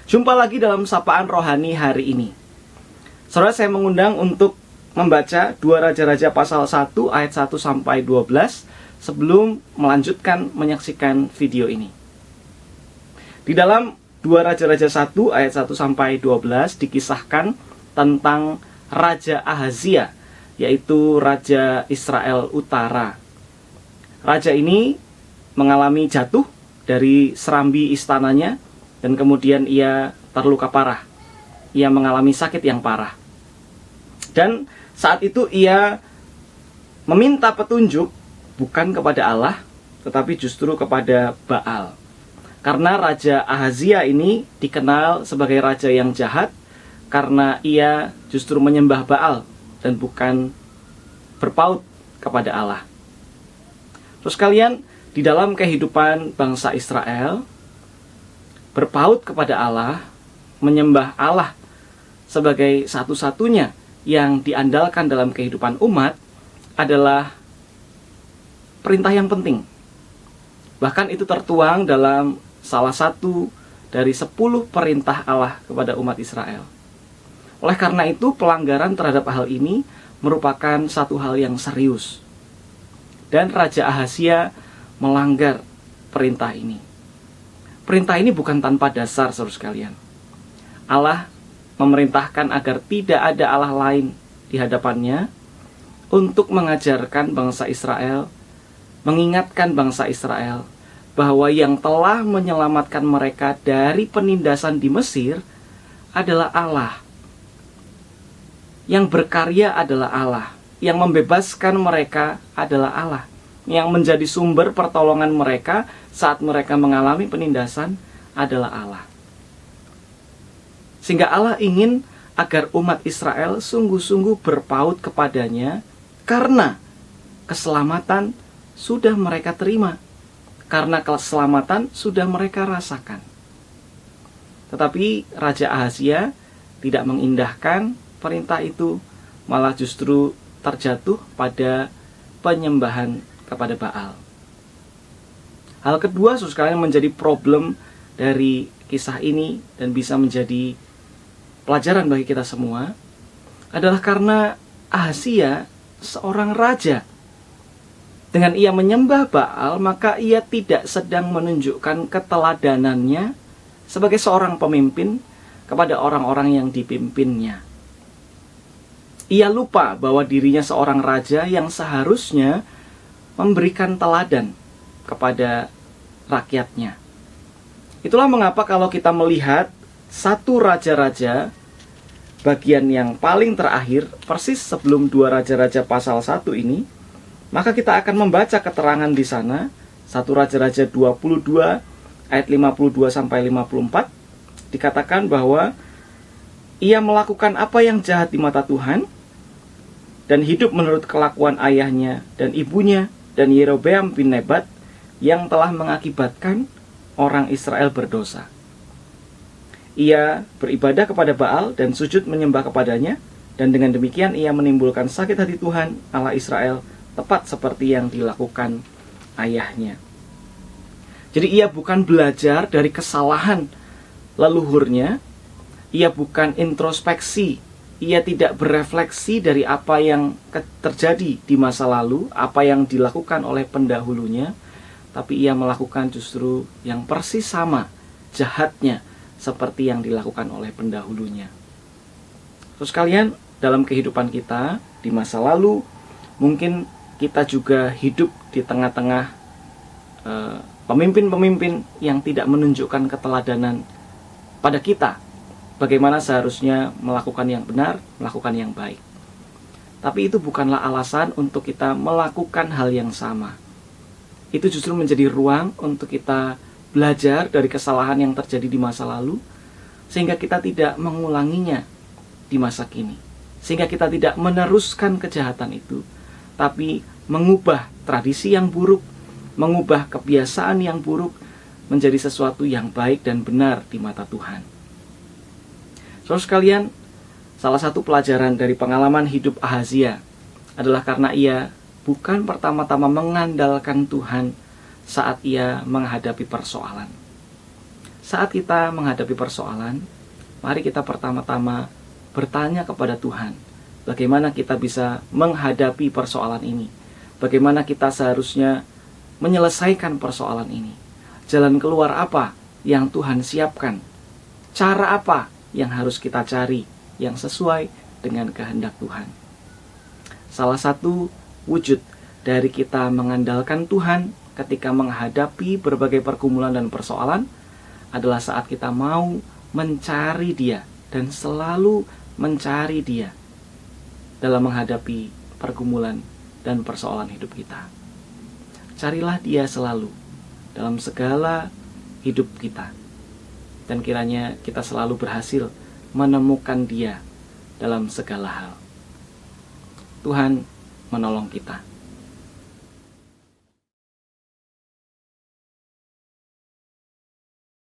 Jumpa lagi dalam Sapaan Rohani hari ini. Saudara, saya mengundang untuk membaca 2 Raja-Raja pasal 1 ayat 1 sampai 12 sebelum melanjutkan menyaksikan video ini. Di dalam 2 Raja-Raja 1 ayat 1 sampai 12 dikisahkan tentang Raja Ahazia, yaitu Raja Israel Utara. Raja ini mengalami jatuh dari serambi istananya, dan kemudian ia terluka parah. Ia mengalami sakit yang parah. Dan saat itu ia meminta petunjuk bukan kepada Allah, tetapi justru kepada Baal. Karena Raja Ahazia ini dikenal sebagai raja yang jahat, karena ia justru menyembah Baal dan bukan berpaut kepada Allah. Terus kalian, di dalam kehidupan bangsa Israel, berpaut kepada Allah, menyembah Allah sebagai satu-satunya yang diandalkan dalam kehidupan umat adalah perintah yang penting. Bahkan itu tertuang dalam salah satu dari 10 perintah Allah kepada umat Israel. Oleh karena itu, pelanggaran terhadap hal ini merupakan satu hal yang serius. Dan Raja Ahazia melanggar perintah ini. Perintah ini bukan tanpa dasar, saudara sekalian. Allah memerintahkan agar tidak ada Allah lain di hadapannya untuk mengajarkan bangsa Israel, mengingatkan bangsa Israel bahwa yang telah menyelamatkan mereka dari penindasan di Mesir adalah Allah. Yang berkarya adalah Allah. Yang membebaskan mereka adalah Allah. Yang menjadi sumber pertolongan mereka saat mereka mengalami penindasan adalah Allah. Sehingga Allah ingin agar umat Israel sungguh-sungguh berpaut kepadanya, karena keselamatan sudah mereka terima, karena keselamatan sudah mereka rasakan. Tetapi Raja Ahazia tidak mengindahkan perintah itu, malah justru terjatuh pada penyembahan kepada Baal. Hal kedua, saudara sekalian, menjadi problem dari kisah ini dan bisa menjadi pelajaran bagi kita semua adalah karena Ahazia seorang raja. Dengan ia menyembah Baal, maka ia tidak sedang menunjukkan keteladanannya sebagai seorang pemimpin kepada orang-orang yang dipimpinnya. Ia lupa bahwa dirinya seorang raja yang seharusnya memberikan teladan kepada rakyatnya. Itulah mengapa kalau kita melihat 1 Raja-Raja bagian yang paling terakhir, persis sebelum 2 Raja-Raja pasal 1 ini, maka kita akan membaca keterangan di sana 1 Raja-Raja 22 ayat 52 sampai 54, dikatakan bahwa ia melakukan apa yang jahat di mata Tuhan dan hidup menurut kelakuan ayahnya dan ibunya dan Yerobeam bin Nebat yang telah mengakibatkan orang Israel berdosa. Ia beribadah kepada Baal dan sujud menyembah kepadanya, dan dengan demikian ia menimbulkan sakit hati Tuhan Allah Israel, tepat seperti yang dilakukan ayahnya. Jadi ia bukan belajar dari kesalahan leluhurnya, ia bukan introspeksi, ia tidak berefleksi dari apa yang terjadi di masa lalu, apa yang dilakukan oleh pendahulunya, tapi ia melakukan justru yang persis sama jahatnya seperti yang dilakukan oleh pendahulunya. Terus kalian, dalam kehidupan kita di masa lalu, mungkin kita juga hidup di tengah-tengah pemimpin-pemimpin yang tidak menunjukkan keteladanan pada kita, bagaimana seharusnya melakukan yang benar, melakukan yang baik. Tapi itu bukanlah alasan untuk kita melakukan hal yang sama. Itu justru menjadi ruang untuk kita belajar dari kesalahan yang terjadi di masa lalu, sehingga kita tidak mengulanginya di masa kini, sehingga kita tidak meneruskan kejahatan itu, tapi mengubah tradisi yang buruk, mengubah kebiasaan yang buruk menjadi sesuatu yang baik dan benar di mata Tuhan. Saudara sekalian, salah satu pelajaran dari pengalaman hidup Ahazia adalah karena ia bukan pertama-tama mengandalkan Tuhan saat ia menghadapi persoalan. Saat kita menghadapi persoalan, mari kita pertama-tama bertanya kepada Tuhan, bagaimana kita bisa menghadapi persoalan ini, bagaimana kita seharusnya menyelesaikan persoalan ini, jalan keluar apa yang Tuhan siapkan, cara apa yang harus kita cari yang sesuai dengan kehendak Tuhan. Salah satu wujud dari kita mengandalkan Tuhan ketika menghadapi berbagai pergumulan dan persoalan adalah saat kita mau mencari Dia dan selalu mencari Dia dalam menghadapi pergumulan dan persoalan hidup kita. Carilah Dia selalu dalam segala hidup kita, dan kiranya kita selalu berhasil menemukan Dia dalam segala hal. Tuhan menolong kita.